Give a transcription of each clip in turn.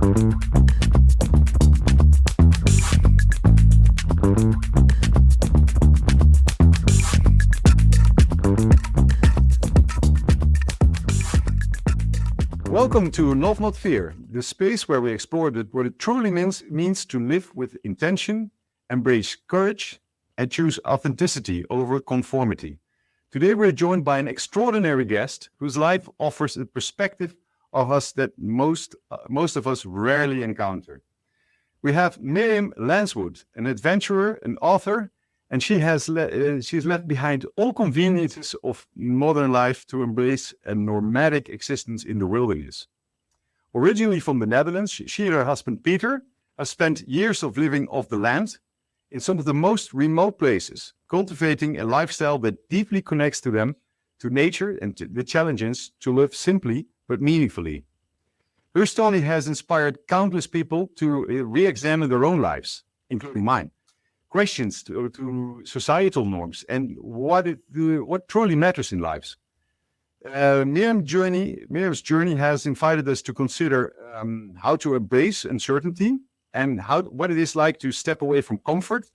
Welcome to Love Not Fear, the space where we explore what it truly means to live with intention, embrace courage, and choose authenticity over conformity. Today we're joined by an extraordinary guest whose life offers a perspective of us that most of us rarely encounter. We have Miriam Lancewood, an adventurer, an author, and she's left behind all conveniences of modern life to embrace a nomadic existence in the wilderness. Originally from the Netherlands, she and her husband Peter have spent years of living off the land in some of the most remote places, cultivating a lifestyle that deeply connects to them, to nature, and to the challenges to live simply but meaningfully. Her story has inspired countless people to re-examine their own lives, including mine. Questions to societal norms and what truly matters in lives. Miriam's journey has invited us to consider how to embrace uncertainty and what it is like to step away from comfort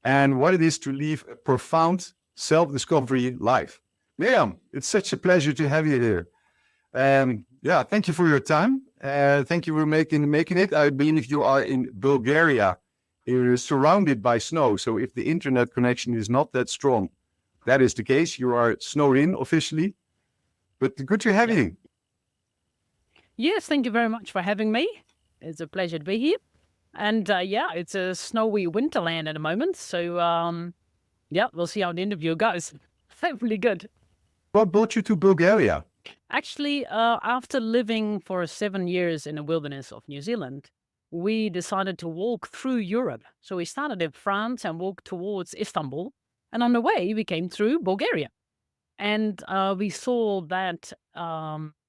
and what it is to live a profound self-discovery life. Miriam, it's such a pleasure to have you here. Thank you for your time. Thank you for making it. I believe you are in Bulgaria. You're surrounded by snow, so if the internet connection is not that strong, that is the case. You are snowed in officially, but good to have you. Yes, thank you very much for having me. It's a pleasure to be here. And it's a snowy winterland at the moment, so we'll see how the interview goes. Hopefully good. What brought you to Bulgaria? Actually, after living for 7 years in the wilderness of New Zealand, we decided to walk through Europe. So we started in France and walked towards Istanbul. And on the way, we came through Bulgaria. And we saw that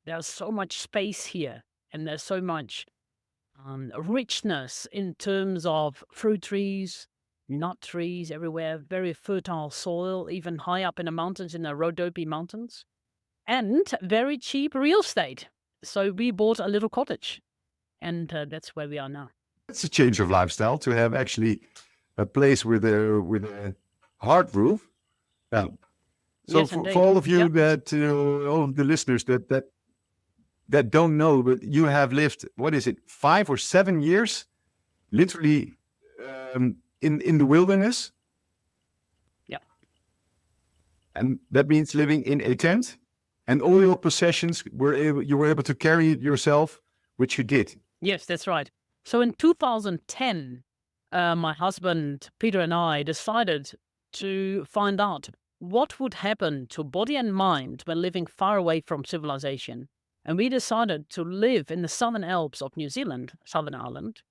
there's so much space here. And there's so much richness in terms of fruit trees, nut trees everywhere, very fertile soil, even high up in the mountains, in the Rhodope Mountains. And very cheap real estate. So we bought a little cottage. And that's where we are now. It's a change of lifestyle to have actually a place with a hard roof. Yeah. So Yes, for all of you that all of the listeners that don't know, but you have lived, 5 or 7 years, literally in the wilderness. Yeah. And that means living in a tent, and all your possessions you were able to carry it yourself, which you did. Yes, that's right. So in 2010, my husband, Peter, and I decided to find out what would happen to body and mind when living far away from civilization. And we decided to live in the Southern Alps of New Zealand, Southern Ireland,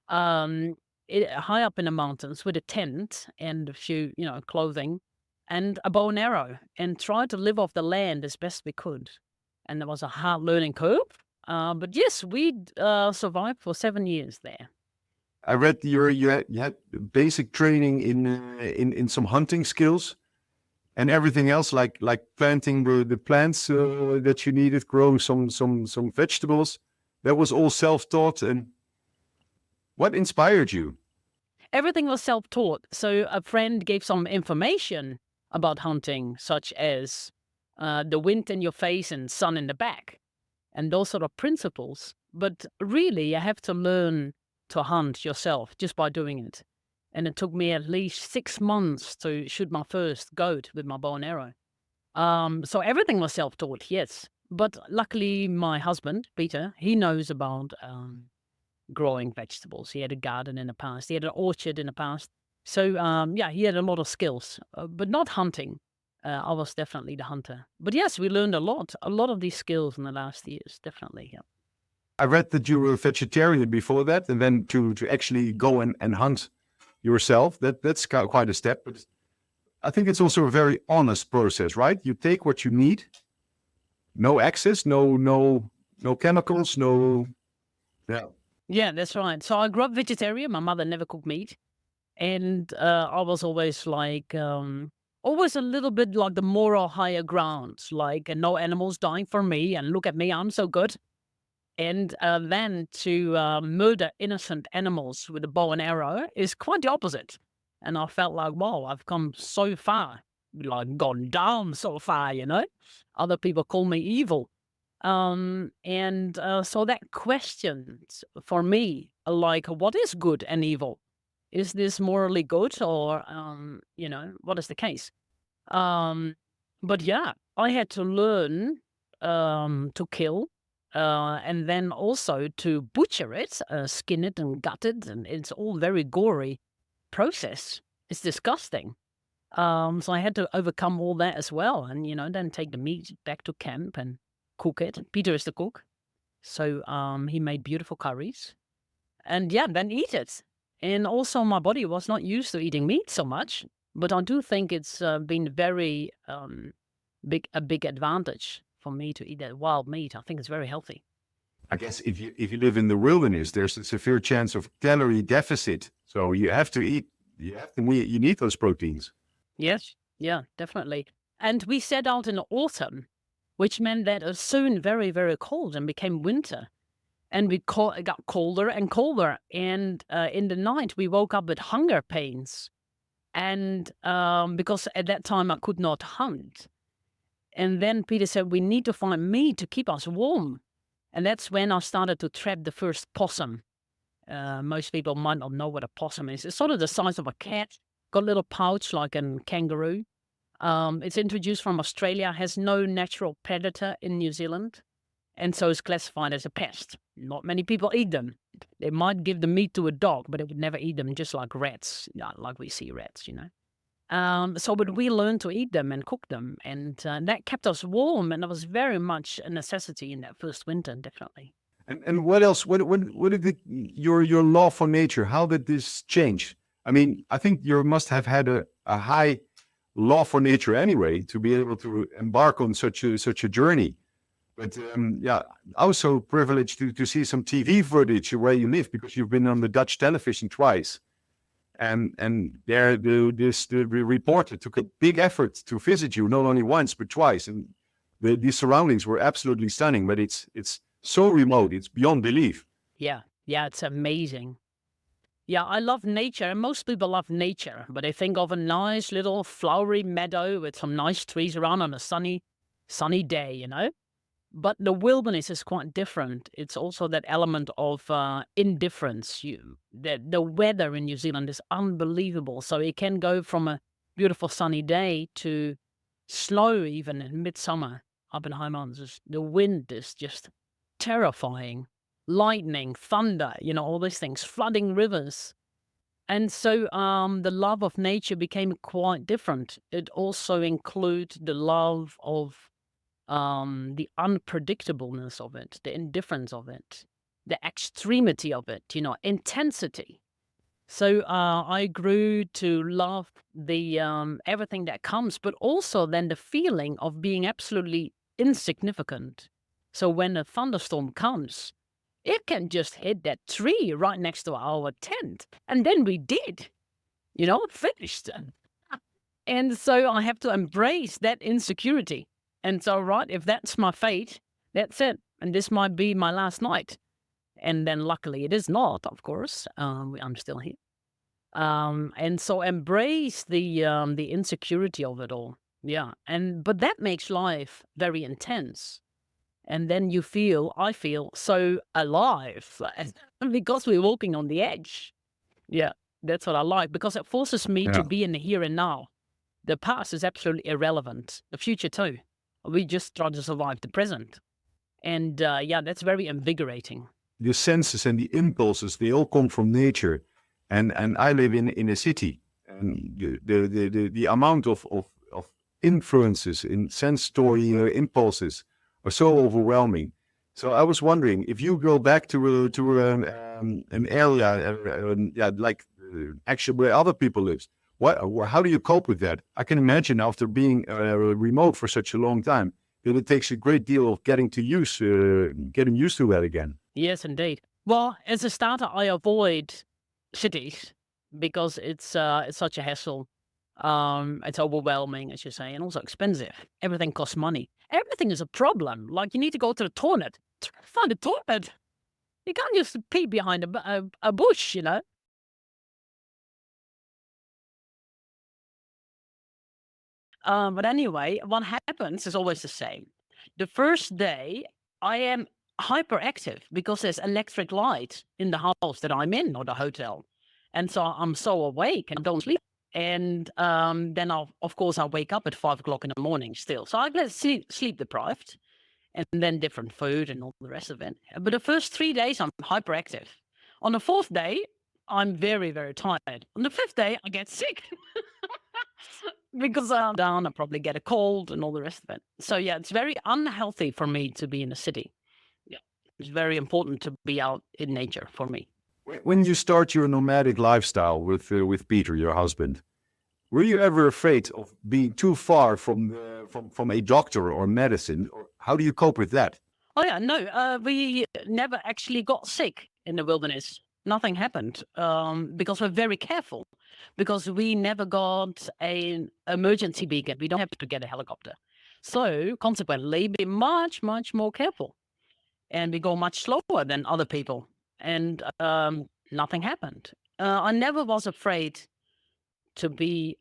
high up in the mountains with a tent and a few, clothing and a bow and arrow, and try to live off the land as best we could. And there was a hard learning curve. But yes, we survived for 7 years there. I read you had basic training in some hunting skills, and everything else like planting the plants that you needed, growing some vegetables. That was all self-taught. And what inspired you? Everything was self-taught. So a friend gave some information about hunting, such as the wind in your face and sun in the back, and those sort of principles. But really, you have to learn to hunt yourself just by doing it. And it took me at least 6 months to shoot my first goat with my bow and arrow. So everything was self-taught, yes. But luckily, my husband, Peter, he knows about growing vegetables. He had a garden in the past. He had an orchard in the past. So, he had a lot of skills, but not hunting. I was definitely the hunter. But yes, we learned a lot of these skills in the last years, definitely, yeah. I read that you were a vegetarian before that, and then to actually go and hunt yourself, that's quite a step. But I think it's also a very honest process, right? You take what you need, no excess, no chemicals, Yeah, that's right. So I grew up vegetarian. My mother never cooked meat. And I was always like, always a little bit like the moral higher ground, like no animals dying for me, and look at me, I'm so good. And then to murder innocent animals with a bow and arrow is quite the opposite. And I felt like, wow, I've come so far, like gone down so far, you know? Other people call me evil. So that questions for me, like, what is good and evil? Is this morally good or, what is the case? But yeah, I had to learn to kill and then also to butcher it, skin it and gut it. And it's all very gory process. It's disgusting. So I had to overcome all that as well. And, then take the meat back to camp and cook it. Peter is the cook. So he made beautiful curries. And yeah, then eat it. And also my body was not used to eating meat so much. But I do think it's been very a big advantage for me to eat that wild meat. I think it's very healthy. I guess if you live in the wilderness, there's a severe chance of calorie deficit. So you have to eat. You need those proteins. Yes, yeah, definitely. And we set out in the autumn, which meant that it was soon very, very cold and became winter. And it got colder and colder. And in the night, we woke up with hunger pains. And because at that time I could not hunt. And then Peter said, we need to find meat to keep us warm. And that's when I started to trap the first possum. Most people might not know what a possum is. It's sort of the size of a cat, got a little pouch like a kangaroo. It's introduced from Australia, has no natural predator in New Zealand, and so it's classified as a pest. Not many people eat them. They might give the meat to a dog, but they would never eat them, just like rats, like we see rats, but we learned to eat them and cook them, and that kept us warm, and that was very much a necessity in that first winter, definitely. And what else? What did your law for nature? How did this change? I mean, I think you must have had a high law for nature anyway to be able to embark on such a journey. But I was so privileged to see some TV footage where you live, because you've been on the Dutch television twice. And there, the reporter took a big effort to visit you, not only once, but twice. And the surroundings were absolutely stunning, but it's so remote, it's beyond belief. Yeah, it's amazing. Yeah, I love nature, and most people love nature, but they think of a nice little flowery meadow with some nice trees around on a sunny day, But the wilderness is quite different. It's also that element of indifference. The weather in New Zealand is unbelievable. So it can go from a beautiful sunny day to snow even in midsummer up in high mountains. The wind is just terrifying. Lightning, thunder, all these things, flooding rivers. And so the love of nature became quite different. It also includes the love of the unpredictableness of it, the indifference of it, the extremity of it, intensity. So I grew to love the everything that comes, but also then the feeling of being absolutely insignificant. So when a thunderstorm comes, it can just hit that tree right next to our tent. And then we did, finished. And so I have to embrace that insecurity. And so, right, if that's my fate, that's it. And this might be my last night. And then luckily it is not, of course. I'm still here. And so embrace the insecurity of it all. Yeah. But that makes life very intense. And then I feel so alive because we're walking on the edge. Yeah, that's what I like, because it forces me to be in the here and now. The past is absolutely irrelevant. The future too. We just try to survive the present. And that's very invigorating. The senses and the impulses, they all come from nature. And I live in a city. And the amount of influences in sensory impulses are so overwhelming. So I was wondering, if you go back to an area actually where other people live, how do you cope with that? I can imagine after being remote for such a long time, that it takes a great deal of getting used to that again. Yes, indeed. Well, as a starter, I avoid cities because it's such a hassle. It's overwhelming, as you say, and also expensive. Everything costs money. Everything is a problem. Like, you need to go to the toilet. try to find a toilet. You can't just pee behind a bush, you know. But anyway, what happens is always the same. The first day, I am hyperactive because there's electric light in the house that I'm in or the hotel. And so I'm so awake and don't sleep. And then of course, I wake up at 5 o'clock in the morning still. So I get sleep deprived and then different food and all the rest of it. But the first 3 days, I'm hyperactive. On the fourth day, I'm very, very tired. On the fifth day, I get sick. Because I'm down, I probably get a cold and all the rest of it. So yeah, it's very unhealthy for me to be in a city. Yeah, it's very important to be out in nature for me. When you start your nomadic lifestyle with Peter, your husband, were you ever afraid of being too far from a doctor or medicine? Or how do you cope with that? Oh yeah, no, we never actually got sick in the wilderness. Nothing happened because we're very careful. Because we never got an emergency beacon. We don't have to get a helicopter. So consequently, be much, much more careful. And we go much slower than other people. And nothing happened. I never was afraid to be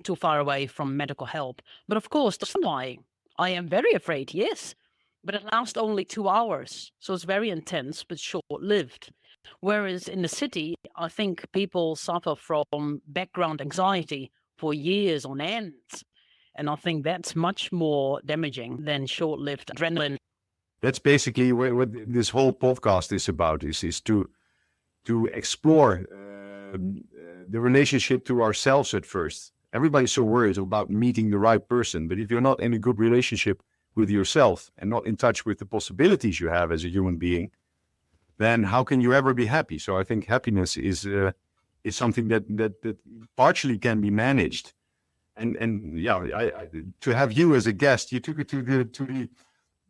too far away from medical help. But of course, that's why I am very afraid, yes. But it lasts only 2 hours. So it's very intense, but short-lived. Whereas in the city, I think people suffer from background anxiety for years on end. And I think that's much more damaging than short-lived adrenaline. That's basically what this whole podcast is about, is to explore the relationship to ourselves at first. Everybody's so worried about meeting the right person, but if you're not in a good relationship with yourself and not in touch with the possibilities you have as a human being, then how can you ever be happy? So I think happiness is something that partially can be managed. And yeah, to have you as a guest, you took it to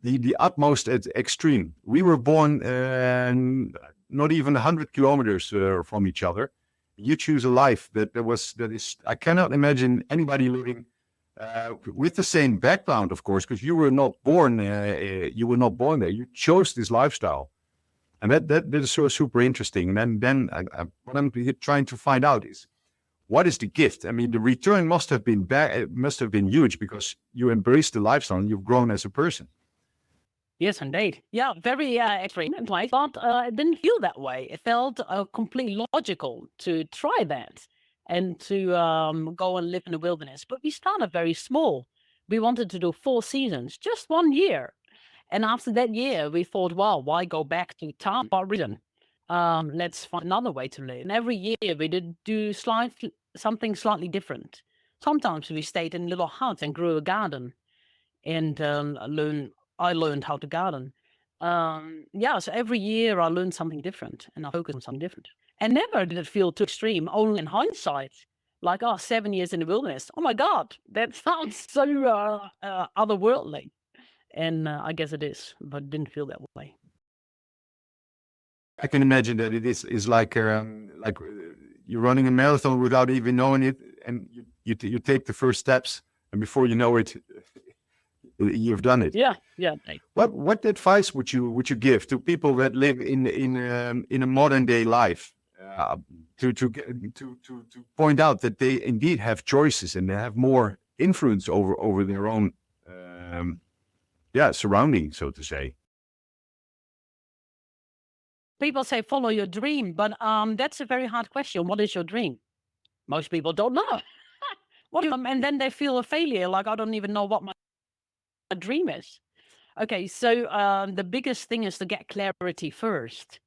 the utmost extreme. We were born not even 100 kilometers from each other. You choose a life that is. I cannot imagine anybody living with the same background, of course, because you were not born. You were not born there. You chose this lifestyle. And that is so super interesting. And then what I'm trying to find out is, what is the gift? I mean, the return must have been huge because you embraced the lifestyle and you've grown as a person. Yes, indeed. Yeah, very extreme in place, but it didn't feel that way. It felt completely logical to try that and to go and live in the wilderness. But we started very small. We wanted to do 4 seasons, just 1 year. And after that year, we thought, well, why go back to town for reason? Let's find another way to live. And every year we did do something slightly different. Sometimes we stayed in a little hut and grew a garden and I learned how to garden. Yeah, so every year I learned something different and I focused on something different. And never did it feel too extreme, only in hindsight. Like, 7 years in the wilderness. Oh my God, that sounds so otherworldly. And I guess it is, but it didn't feel that way. I can imagine that it is like you're running a marathon without even knowing it, and you take the first steps, and before you know it, you've done it. Yeah, yeah. What advice would you give to people that live in a modern day life, to point out that they indeed have choices and they have more influence over their own surroundings, so to say? People say follow your dream, but that's a very hard question. What is your dream? Most people don't know. And then they feel a failure, like I don't even know what my dream is. Okay, so the biggest thing is to get clarity first.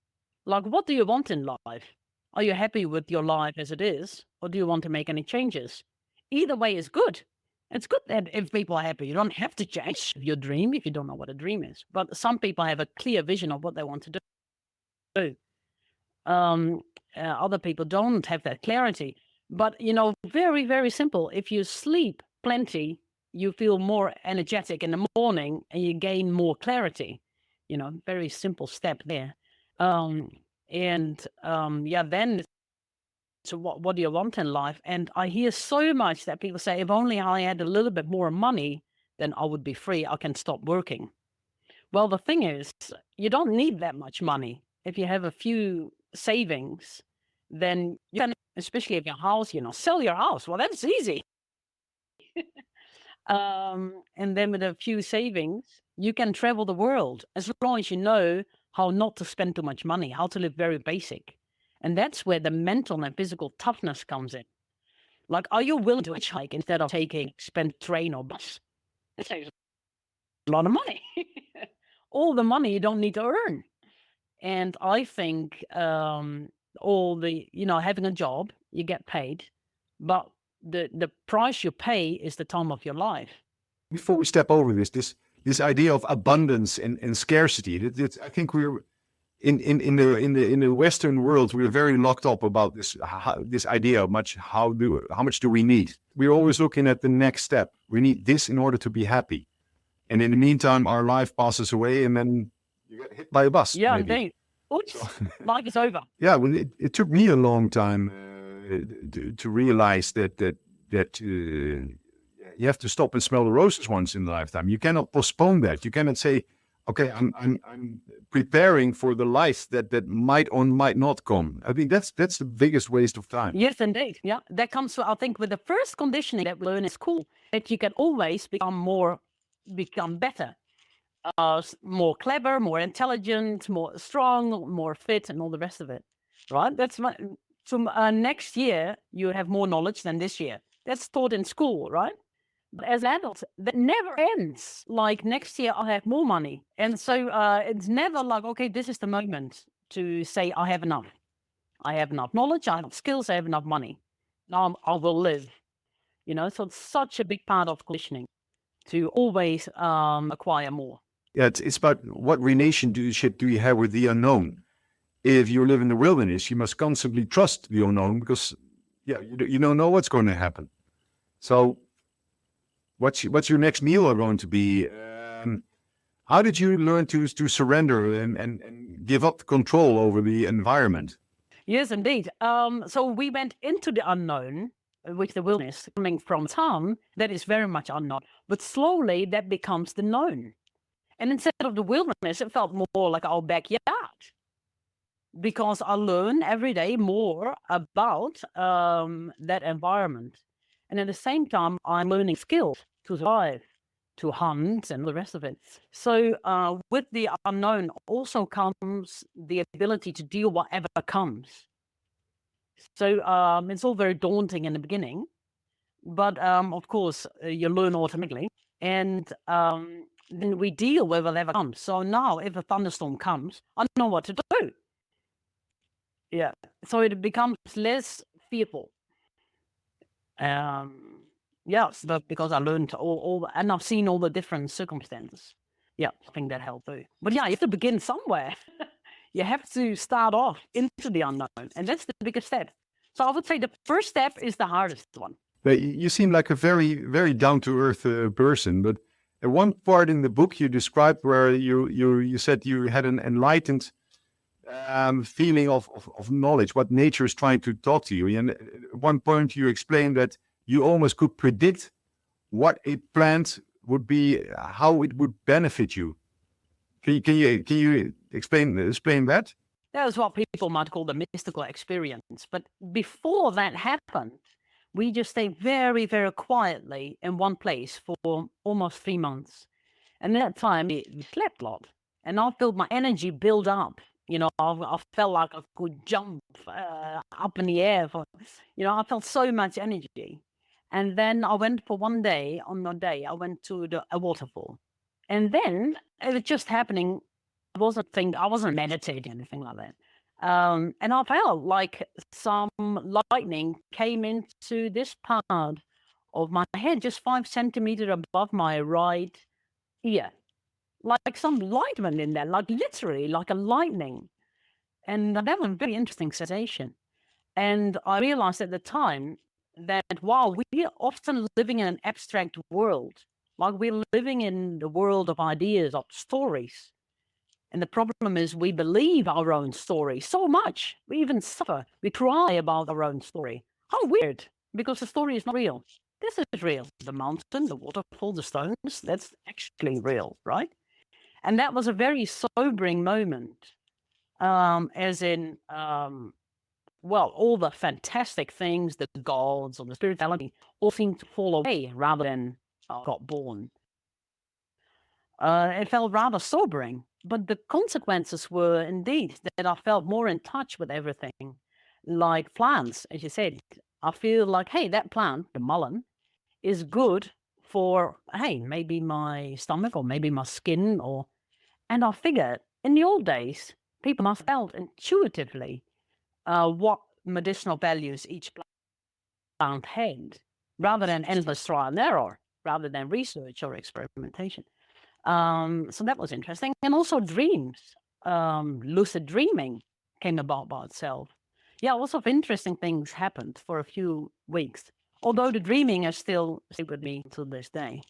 Like, what do you want in life? Are you happy with your life as it is, or do you want to make any changes? Either way is good. It's good that if people are happy, you don't have to change your dream if you don't know what a dream is. But some people have a clear vision of what they want to do. Other people don't have that clarity. But, very, very simple. If you sleep plenty, you feel more energetic in the morning and you gain more clarity. Very simple step there. Then so what do you want in life? And I hear so much that people say, if only I had a little bit more money, then I would be free. I can stop working. Well, the thing is, you don't need that much money. If you have a few savings, then you can, especially if your house, sell your house. Well, that's easy. And then with a few savings, you can travel the world as long as you know how not to spend too much money, how to live very basic. And that's where the mental and physical toughness comes in. Like, are you willing to hitchhike instead of taking spend train or bus? It saves a lot of money. All the money you don't need to earn. And I think all the, having a job, you get paid, but the price you pay is the time of your life. Before we step over this idea of abundance and scarcity, I think we're in the Western world, we're very locked up about this idea of how much do we need. We're always looking at the next step. We need this in order to be happy, and in the meantime, our life passes away, and then you get hit by a bus. Yeah, maybe. indeed. Oops, life is over. Yeah, well, it took me a long time to realize that you have to stop and smell the roses once in a lifetime. You cannot postpone that. You cannot say, okay, I'm preparing for the life that might or might not come. I think that's the biggest waste of time. Yes, indeed. Yeah, that comes, I think, with the first conditioning that we learn in school, that you can always become better, more clever, more intelligent, more strong, more fit, and all the rest of it. Right? So next year you have more knowledge than this year. That's taught in school, right? But as adults, that never ends. Like, next year I'll have more money. And so it's never like, okay, this is the moment to say I have enough. I have enough knowledge, I have enough skills, I have enough money. Now I will live. So it's such a big part of conditioning to always acquire more. Yeah, it's about what relationship do you have with the unknown. If you live in the wilderness, you must constantly trust the unknown because, you don't know what's going to happen. So what's your next meal going to be? How did you learn to surrender and give up control over the environment? Yes, indeed. So we went into the unknown, with the wilderness, coming from a town that is very much unknown. But slowly that becomes the known. And instead of the wilderness, it felt more like our backyard. Because I learn every day more about that environment. And at the same time, I'm learning skills to survive, to hunt, and the rest of it. So with the unknown also comes the ability to deal whatever comes. So it's all very daunting in the beginning, but of course, you learn automatically. And then we deal with whatever comes. So now, if a thunderstorm comes, I know what to do. Yeah. So it becomes less fearful. Yes, but because I learned all and I've seen all the different circumstances. Yeah, I think that helped too. But yeah, you have to begin somewhere. You have to start off into the unknown, and that's the biggest step. So I would say the first step is the hardest one. But you seem like a very, very down-to-earth person. But at one part in the book you described where you said you had an enlightened feeling of knowledge, what nature is trying to talk to you. And at one point you explained that you almost could predict what a plant would be, how it would benefit you. Can you explain that? That is what people might call the mystical experience. But before that happened, we just stayed very, very quietly in one place for almost 3 months. And that time we slept a lot. And I felt my energy build up. I felt like I could jump up in the air. I felt so much energy. And then I went for one day, on one day, I went to a waterfall. And then it was just happening. I wasn't meditating, anything like that. And I felt like some lightning came into this part of my head, just 5 centimeters above my right ear. Like some lightning in there, like literally like a lightning. And that was a very interesting sensation. And I realized at the time that, wow, we are often living in an abstract world. Like, we're living in the world of ideas, of stories. And the problem is we believe our own story so much. We even suffer. We cry about our own story. How weird, because the story is not real. This is real. The mountain, the waterfall, the stones, that's actually real, right? And that was a very sobering moment, as in, well, all the fantastic things, the gods or the spirituality, all seemed to fall away rather than got born. It felt rather sobering, but the consequences were indeed that I felt more in touch with everything. Like plants, as you said, I feel like, hey, that plant, the mullen, is good for, hey, maybe my stomach or maybe my skin and I figured in the old days, people must have felt intuitively what medicinal values each plant had, rather than endless trial and error, rather than research or experimentation. So that was interesting. And also dreams, lucid dreaming came about by itself. Yeah, lots of interesting things happened for a few weeks, although the dreaming is still with me to this day.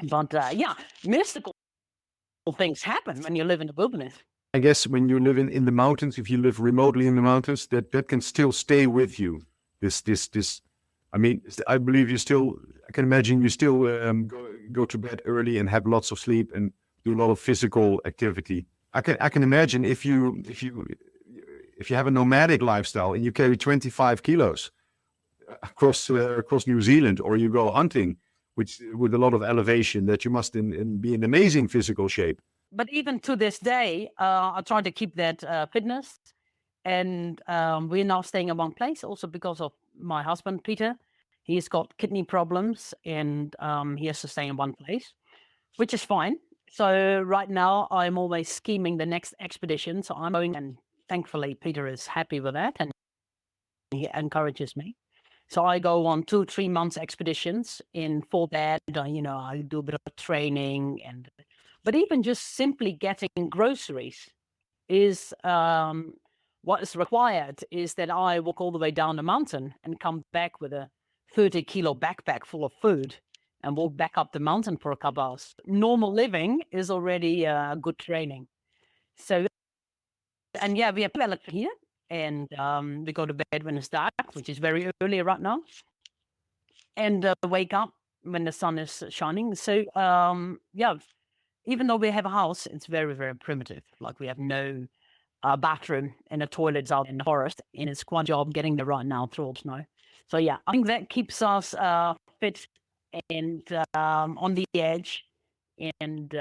But yeah, mystical things happen when you live in the wilderness. I guess when you live in the mountains, if you live remotely in the mountains, that can still stay with you. This. I mean, I believe you still. I can imagine you still go to bed early and have lots of sleep and do a lot of physical activity. I can imagine if you have a nomadic lifestyle and you carry 25 kilos across New Zealand, or you go hunting, which with a lot of elevation, that you must be in amazing physical shape. But even to this day, I try to keep that fitness. And we're now staying in one place also because of my husband, Peter. He's got kidney problems and he has to stay in one place, which is fine. So right now I'm always scheming the next expedition. So I'm going, and thankfully Peter is happy with that and he encourages me. So I go on 2-3 months expeditions, and for that, I do a bit of training, but even just simply getting groceries is what is required is that I walk all the way down the mountain and come back with a 30-kilo backpack full of food and walk back up the mountain for a couple hours. Normal living is already good training. So, and yeah, we have electric here, and we go to bed when it's dark, which is very early right now, and wake up when the sun is shining. So, yeah, even though we have a house, it's very, very primitive. Like we have no bathroom and the toilet's out in the forest, and it's quite a job getting there right now through all the snow. So yeah, I think that keeps us fit and on the edge, and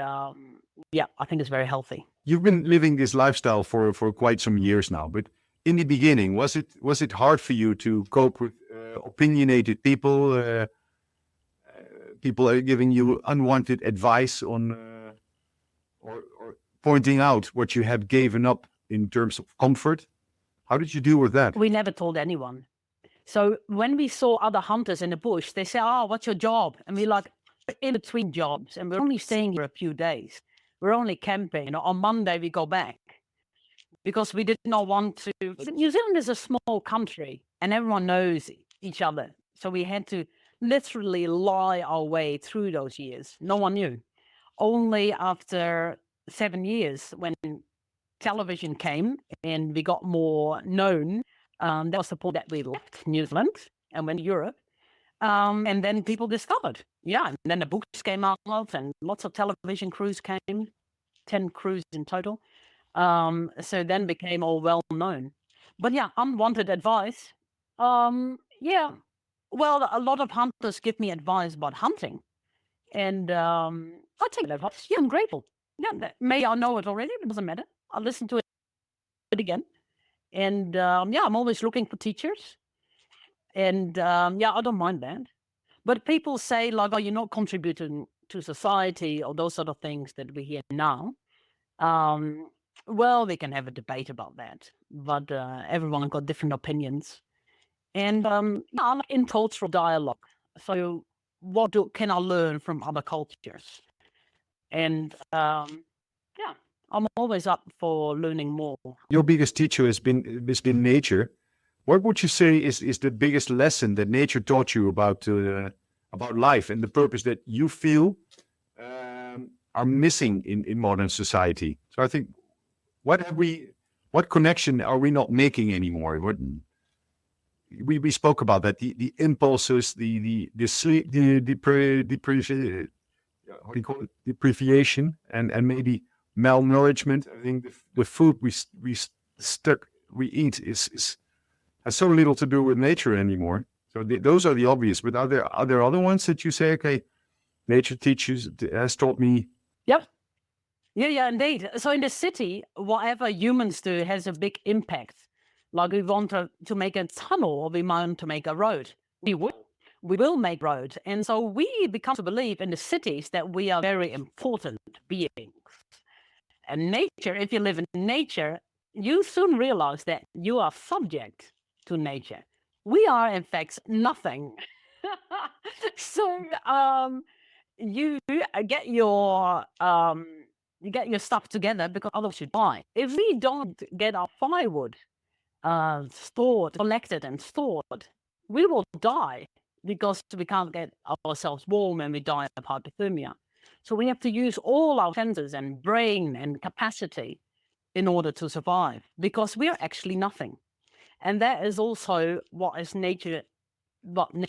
yeah, I think it's very healthy. You've been living this lifestyle for quite some years now, but in the beginning, was it hard for you to cope with opinionated people? People are giving you unwanted advice on, or pointing out what you have given up in terms of comfort. How did you deal with that? We never told anyone. So when we saw other hunters in the bush, they say, "Oh, what's your job?" And we're like, in between jobs, and we're only staying here a few days. We're only camping. On Monday we go back because we did not want to. New Zealand is a small country, and everyone knows each other. So we had to literally lie our way through those years. No one knew. Only after 7 years, when television came and we got more known, that was the point that we left New Zealand and went to Europe. And then people discovered, yeah, and then the books came out and lots of television crews came, 10 crews in total. So then became all well known. But yeah, unwanted advice. Yeah, well, a lot of hunters give me advice about hunting. And I take that advice. Yeah, I'm grateful. Yeah, may I know it already, it doesn't matter. I'll listen to it again. And yeah, I'm always looking for teachers. And yeah, I don't mind that. But people say, like, oh, you're not contributing to society or those sort of things that we hear now. Well, we can have a debate about that. But everyone got different opinions. And yeah, I'm in cultural dialogue. So what can I learn from other cultures? And yeah, I'm always up for learning more. Your biggest teacher has been nature. What would you say is the biggest lesson that nature taught you about life and the purpose that you feel are missing in modern society? So I think, what connection are we not making anymore? We spoke about that, the impulses, the sleep, what do you call it, deprivation and maybe malnourishment. I think the food we eat has so little to do with nature anymore. So those are the obvious. But are there other ones that you say, okay, nature has taught me? Yep. Yeah, indeed. So in the city, whatever humans do has a big impact. Like we want to make a tunnel or we want to make a road. We will make road. And so we become to believe in the cities that we are very important beings. And nature, if you live in nature, you soon realize that you are subject to nature. We are, in fact, nothing. So you get your stuff together because others should die. If we don't get our firewood stored, collected and stored, we will die because we can't get ourselves warm and we die of hypothermia. So we have to use all our senses and brain and capacity in order to survive because we are actually nothing. And that is also what nature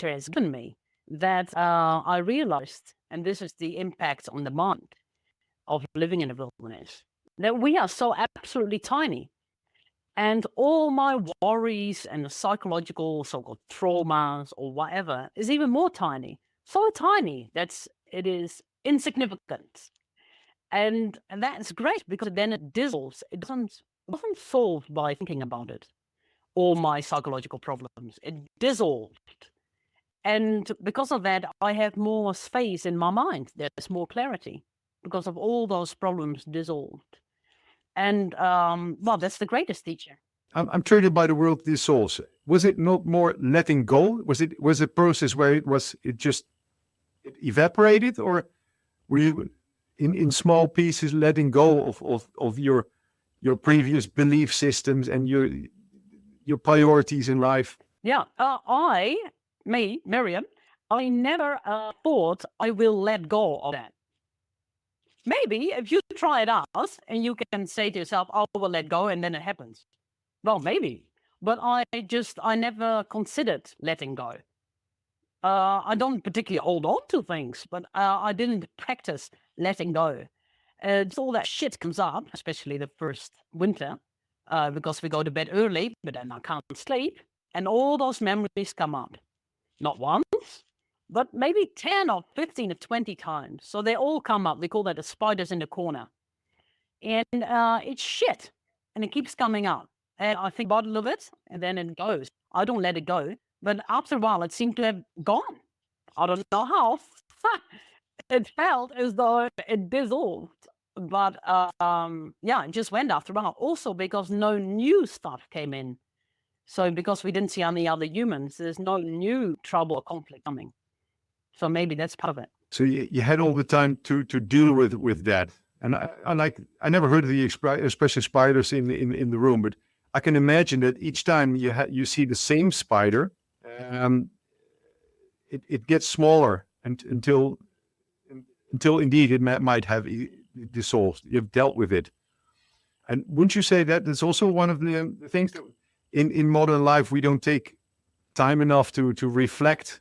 has given me, that I realized, and this is the impact on the mind of living in the wilderness, that we are so absolutely tiny. And all my worries and psychological so-called traumas or whatever is even more tiny. So tiny that it is insignificant. And that's great because then it dissolves. It wasn't solved by thinking about it. All my psychological problems. It dissolved. And because of that, I have more space in my mind. There's more clarity because of all those problems dissolved. And well, that's the greatest teacher. I'm treated by the world dissolves. Was it not more letting go? Was a process where it just evaporated, or were you in small pieces letting go of your previous belief systems and your priorities in life? Yeah, Miriam, I never thought I will let go of that. Maybe if you try it out and you can say to yourself, I will let go, and then it happens. Well, maybe. But I never considered letting go. I don't particularly hold on to things, but I didn't practice letting go. Just all that shit comes up, especially the first winter, because we go to bed early, but then I can't sleep. And all those memories come up. Not once, but maybe 10 or 15 or 20 times. So they all come up. We call that the spiders in the corner. And it's shit. And it keeps coming up. And I think about it a little bit, and then it goes. I don't let it go. But after a while, it seemed to have gone. I don't know how. It felt as though it dissolved. But yeah, it just went after a while. Also because no new stuff came in. So because we didn't see any other humans, there's no new trouble or conflict coming. So maybe that's part of it. So you had all the time to deal with that. And I never heard of the expression spiders in the room, but I can imagine that each time you see the same spider, it gets smaller until indeed it might have dissolved. You've dealt with it. And wouldn't you say that that's also one of the things that in modern life we don't take time enough to reflect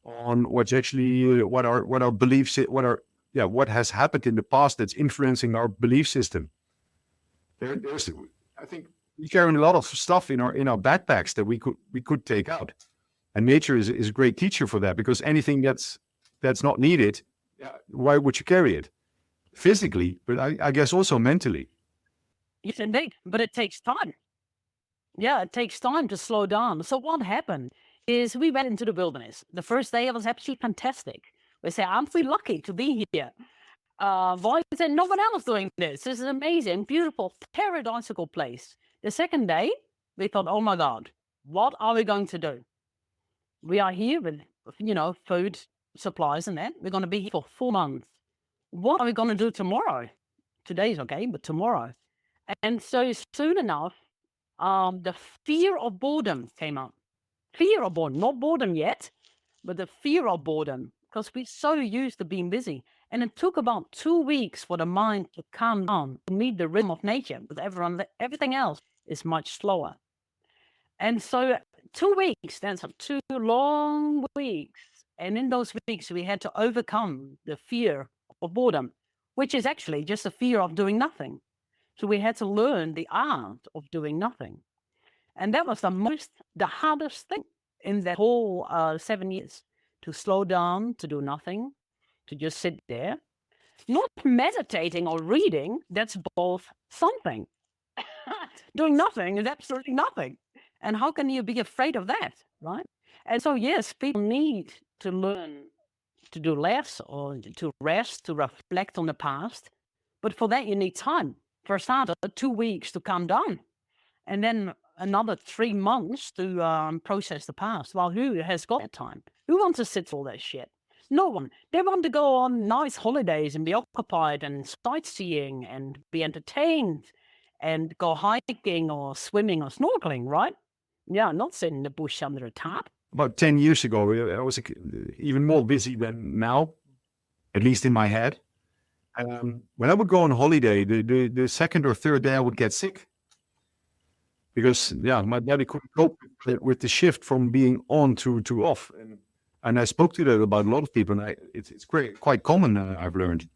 on what's actually what our beliefs, what has happened in the past that's influencing our belief system. I think we carry a lot of stuff in our backpacks that we could take out, and nature is a great teacher for that, because anything that's not needed, why would you carry it physically? But I guess also mentally. Yes, indeed. But it takes time. Yeah, it takes time to slow down. So what happened is we went into the wilderness. The first day it was absolutely fantastic. We said, aren't we lucky to be here? Why is there no one else doing this? This is amazing, beautiful, paradisical place. The second day, we thought, oh my God, what are we going to do? We are here with, food, supplies and that. We're going to be here for 4 months. What are we going to do tomorrow? Today's okay, but tomorrow. And so soon enough, the fear of boredom came up. Fear of boredom, not boredom yet, but the fear of boredom, because we're so used to being busy. And it took about 2 weeks for the mind to calm down, to meet the rhythm of nature, because everything else is much slower. And so 2 weeks, that's 2 long weeks. And in those weeks, we had to overcome the fear of boredom, which is actually just a fear of doing nothing. So we had to learn the art of doing nothing. And that was the hardest thing in that whole 7 years, to slow down, to do nothing, to just sit there, not meditating or reading. That's both something. Doing nothing is absolutely nothing. And how can you be afraid of that, right? And so, yes, people need to learn to do less, or to rest, to reflect on the past. But for that, you need time. For a start, 2 weeks to calm down, and then another 3 months to process the past. Well, who has got that time? Who wants to sit for all that shit? No one. They want to go on nice holidays and be occupied and sightseeing and be entertained and go hiking or swimming or snorkeling, right? Yeah, not sit in the bush under a tarp. About 10 years ago, I was even more busy than now, at least in my head. When I would go on holiday, the second or third day I would get sick. Because, my body couldn't cope with the shift from being on to off. And I spoke to that about a lot of people, and it's quite common, I've learned.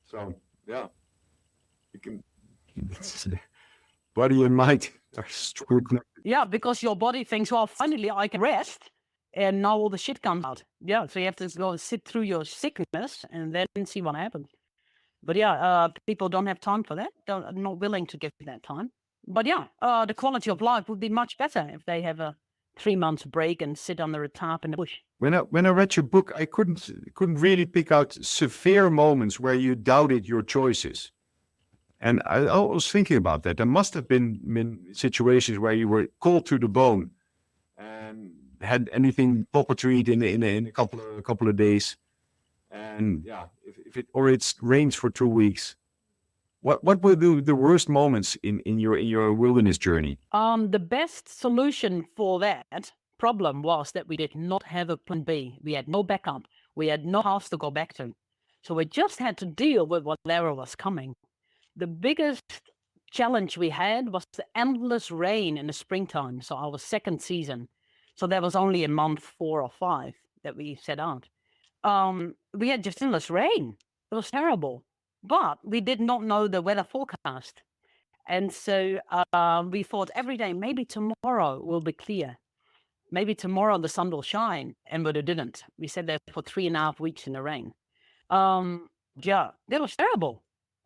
So, you can, body and mind are strongly connected. Yeah, because your body thinks, well, finally I can rest, and now all the shit comes out. Yeah, so you have to go sit through your sickness and then see what happens. But people don't have time for that. Are not willing to give that time. But the quality of life would be much better if they have a 3 months break and sit under a tarp in the bush. When I read your book, I couldn't really pick out severe moments where you doubted your choices. And I was thinking about that. There must have been situations where you were cold to the bone and had anything proper to eat in a couple of days. And if it rains for 2 weeks, what were the worst moments in your wilderness journey? The best solution for that problem was that we did not have a plan B. We had no backup. We had no house to go back to. So we just had to deal with whatever was coming. The biggest challenge we had was the endless rain in the springtime. So our second season. So that was only in month 4 or 5 that we set out. We had just endless rain. It was terrible. But we did not know the weather forecast. And so we thought every day, maybe tomorrow will be clear. Maybe tomorrow the sun will shine. But it didn't. We sat there for 3.5 weeks in the rain. That was terrible.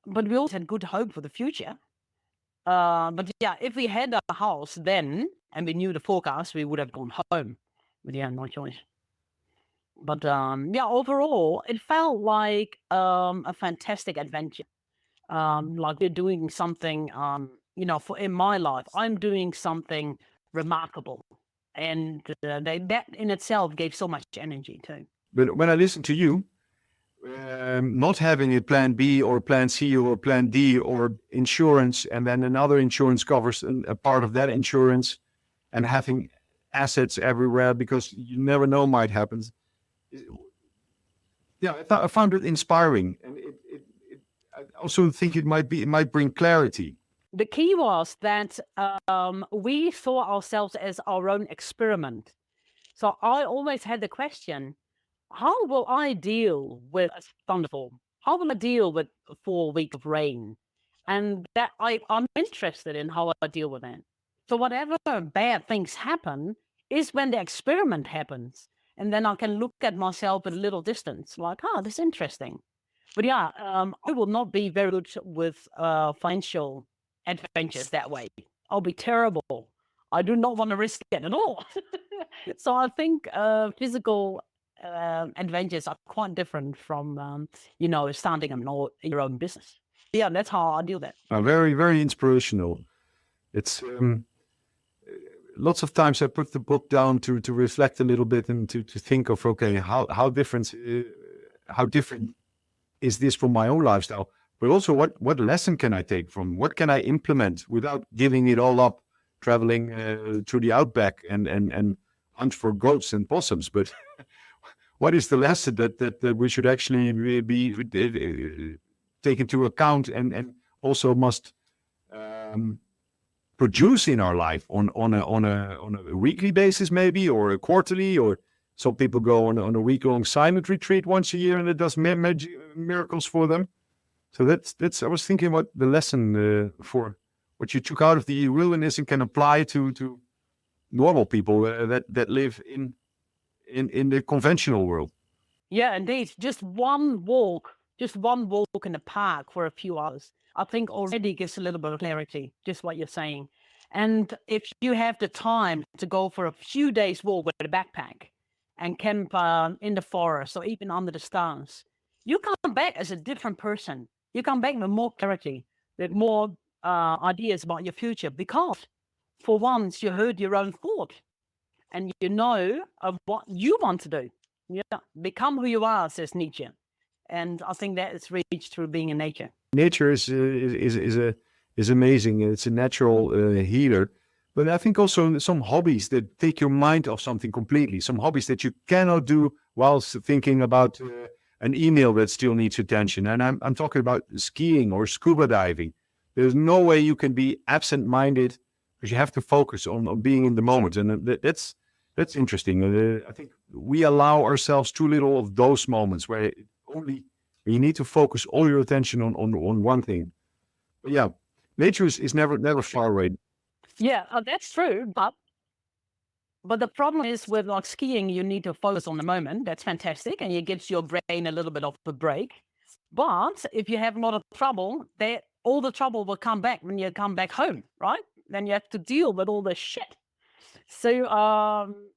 But we also had good hope for the future. But if we had a house then, and we knew the forecast, we would have gone home. But no choice. But overall, it felt like a fantastic adventure. Like we're doing something, in my life, I'm doing something remarkable. And that in itself gave so much energy too. But when I listen to you, not having a plan B or plan C or plan D or insurance, and then another insurance covers a part of that insurance, and having assets everywhere because you never know what might happen. I found it inspiring, and I also think it might bring clarity. The key was that we saw ourselves as our own experiment. So I always had the question, how will I deal with a thunderstorm? How will I deal with 4 weeks of rain? And that I'm interested in how I deal with that. So whatever bad things happen is when the experiment happens. And then I can look at myself at a little distance, like, this is interesting. But I will not be very good with financial adventures that way. I'll be terrible. I do not want to risk it at all. So I think physical adventures are quite different from, starting your own business. That's how I do that. Very, very inspirational. It's lots of times I put the book down to reflect a little bit and to think of, okay, how different is this from my own lifestyle? But also what lesson can I take from, what can I implement without giving it all up, traveling to the outback and hunt for goats and possums? But what is the lesson that we should actually be take into account and also must produce in our life on a weekly basis, maybe, or a quarterly, or Some people go on a week-long silent retreat once a year, and it does miracles for them. So that's. I was thinking about the lesson for what you took out of the wilderness and can apply to normal people that live in the conventional world. Yeah, indeed. Just one walk in the park for a few hours, I think already gives a little bit of clarity, just what you're saying. And if you have the time to go for a few days walk with a backpack and camp in the forest or even under the stars, you come back as a different person. You come back with more clarity, with more ideas about your future, because for once you heard your own thought and you know of what you want to do. Yeah, become who you are, says Nietzsche. And I think that is reached through being in nature. Nature is amazing. It's a natural healer. But I think also some hobbies that take your mind off something completely. Some hobbies that you cannot do whilst thinking about an email that still needs attention. And I'm talking about skiing or scuba diving. There's no way you can be absent-minded because you have to focus on being in the moment. And that's interesting. I think we allow ourselves too little of those moments where you need to focus all your attention on one thing. But yeah, nature is never far away. Yeah, that's true. But the problem is with like skiing, you need to focus on the moment. That's fantastic. And it gives your brain a little bit of a break. But if you have a lot of trouble, all the trouble will come back when you come back home, right? Then you have to deal with all this shit. So,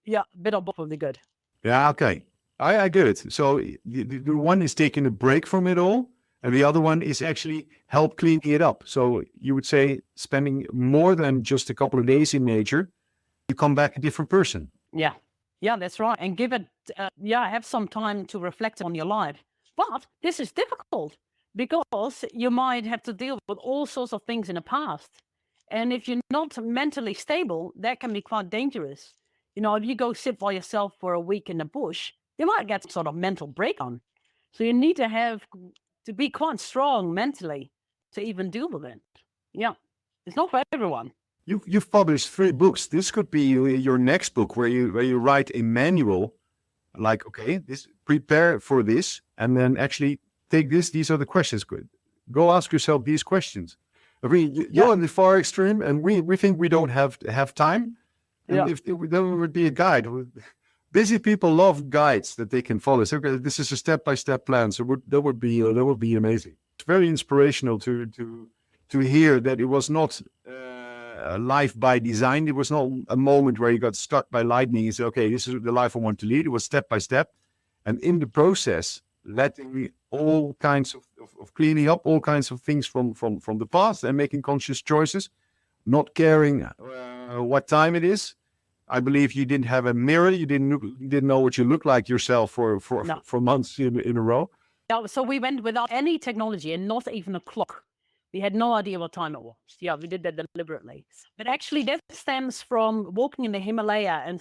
yeah, a bit of both would be good. Yeah, okay. I get it. So the one is taking a break from it all, and the other one is actually help cleaning it up. So you would say spending more than just a couple of days in nature, you come back a different person. Yeah. Yeah, that's right. And give it, have some time to reflect on your life. But this is difficult because you might have to deal with all sorts of things in the past. And if you're not mentally stable, that can be quite dangerous. You know, if you go sit by yourself for a week in the bush, you might get some sort of mental break on. So you need to be quite strong mentally to even deal with it. Yeah. It's not for everyone. You've published 3 books. This could be your next book where you write a manual, like, okay, prepare for this, and then actually take this. These are the questions. Go ask yourself these questions. I mean, you're on the far extreme, and we think we don't have time. And if there would be a guide. Busy people love guides that they can follow. So this is a step-by-step plan. So that would be amazing. It's very inspirational to hear that it was not life by design. It was not a moment where you got struck by lightning and said, okay, this is the life I want to lead. It was step by step. And in the process, letting all kinds of cleaning up all kinds of things from the past and making conscious choices, not caring what time it is. I believe you didn't have a mirror. You didn't know what you look like yourself for months in a row. Yeah, so we went without any technology and not even a clock. We had no idea what time it was. Yeah, we did that deliberately. But actually, that stems from walking in the Himalaya and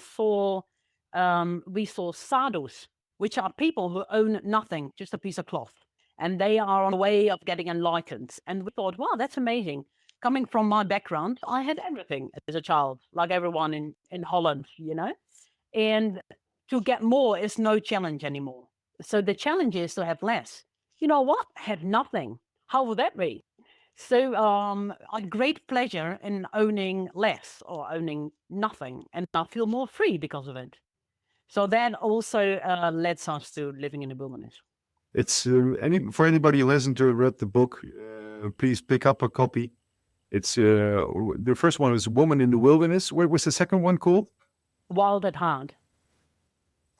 we saw sadhus, which are people who own nothing, just a piece of cloth. And they are on the way of getting enlightened. And we thought, wow, that's amazing. Coming from my background, I had everything as a child, like everyone in Holland, you know. And to get more is no challenge anymore. So the challenge is to have less. You know what? Had nothing. How would that be? So I had great pleasure in owning less or owning nothing. And I feel more free because of it. So that also leads us to living in the wilderness. It's for anybody who hasn't read the book, please pick up a copy. It's the first one was Woman in the Wilderness. What was the second one called? Wild at Heart.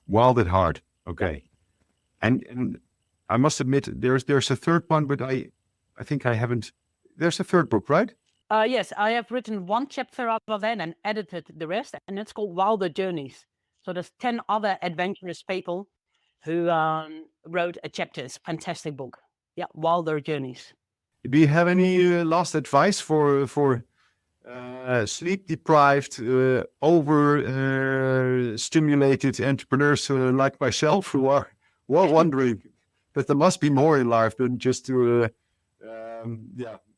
Wild at Heart. Okay. And I must admit, there's a third one, but I think I haven't. There's a third book, right? Yes, I have written one chapter out of that and edited the rest, and it's called Wilder Journeys. So there's 10 other adventurous people who wrote a chapter. It's a fantastic book. Yeah, Wilder Journeys. Do you have any last advice for sleep-deprived, over-stimulated entrepreneurs like myself who are wondering that there must be more in life than just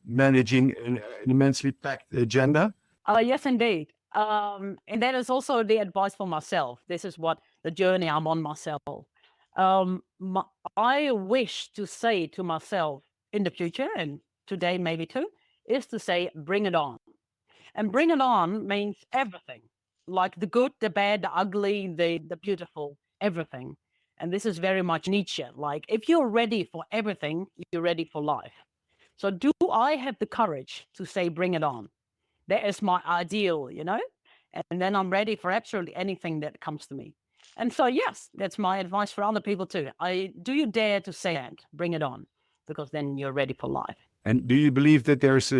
managing an immensely packed agenda? Yes, indeed. And that is also the advice for myself. This is what the journey I'm on myself. I wish to say to myself in the future, and today maybe too, is to say, bring it on. And bring it on means everything, like the good, the bad, the ugly, the beautiful, everything. And this is very much Nietzsche. Like, if you're ready for everything, you're ready for life. So do I have the courage to say, bring it on? That is my ideal, and then I'm ready for absolutely anything that comes to me. And so, yes, that's my advice for other people too. Do you dare to say that? Bring it on, because then you're ready for life. And do you believe that there's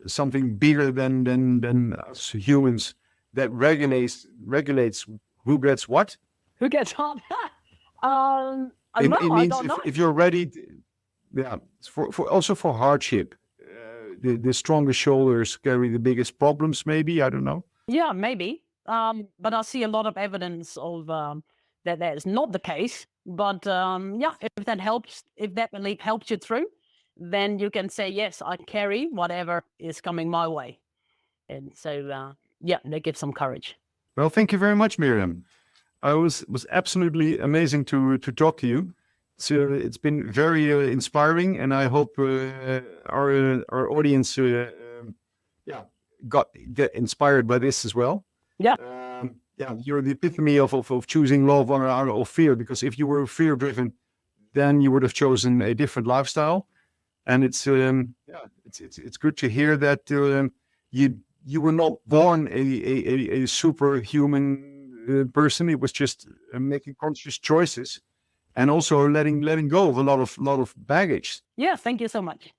something bigger than us humans that regulates who gets what? Who gets on? I It don't know. I means don't know. if you're ready, yeah, for also for hardship. The strongest shoulders carry the biggest problems. Maybe, I don't know. Yeah, maybe. But I see a lot of evidence of that is not the case. But yeah, if that belief helps you through, then you can say, yes, I carry whatever is coming my way. And so, yeah, that gives some courage. Well, thank you very much, Miriam. I was absolutely amazing to talk to you. So it's been very inspiring, and I hope our audience get inspired by this as well. Yeah. Yeah, you're the epitome of choosing love out of fear, because if you were fear driven, then you would have chosen a different lifestyle. And it's good to hear that you were not born a superhuman person. It was just making conscious choices, and also letting go of a lot of baggage. Yeah, thank you so much.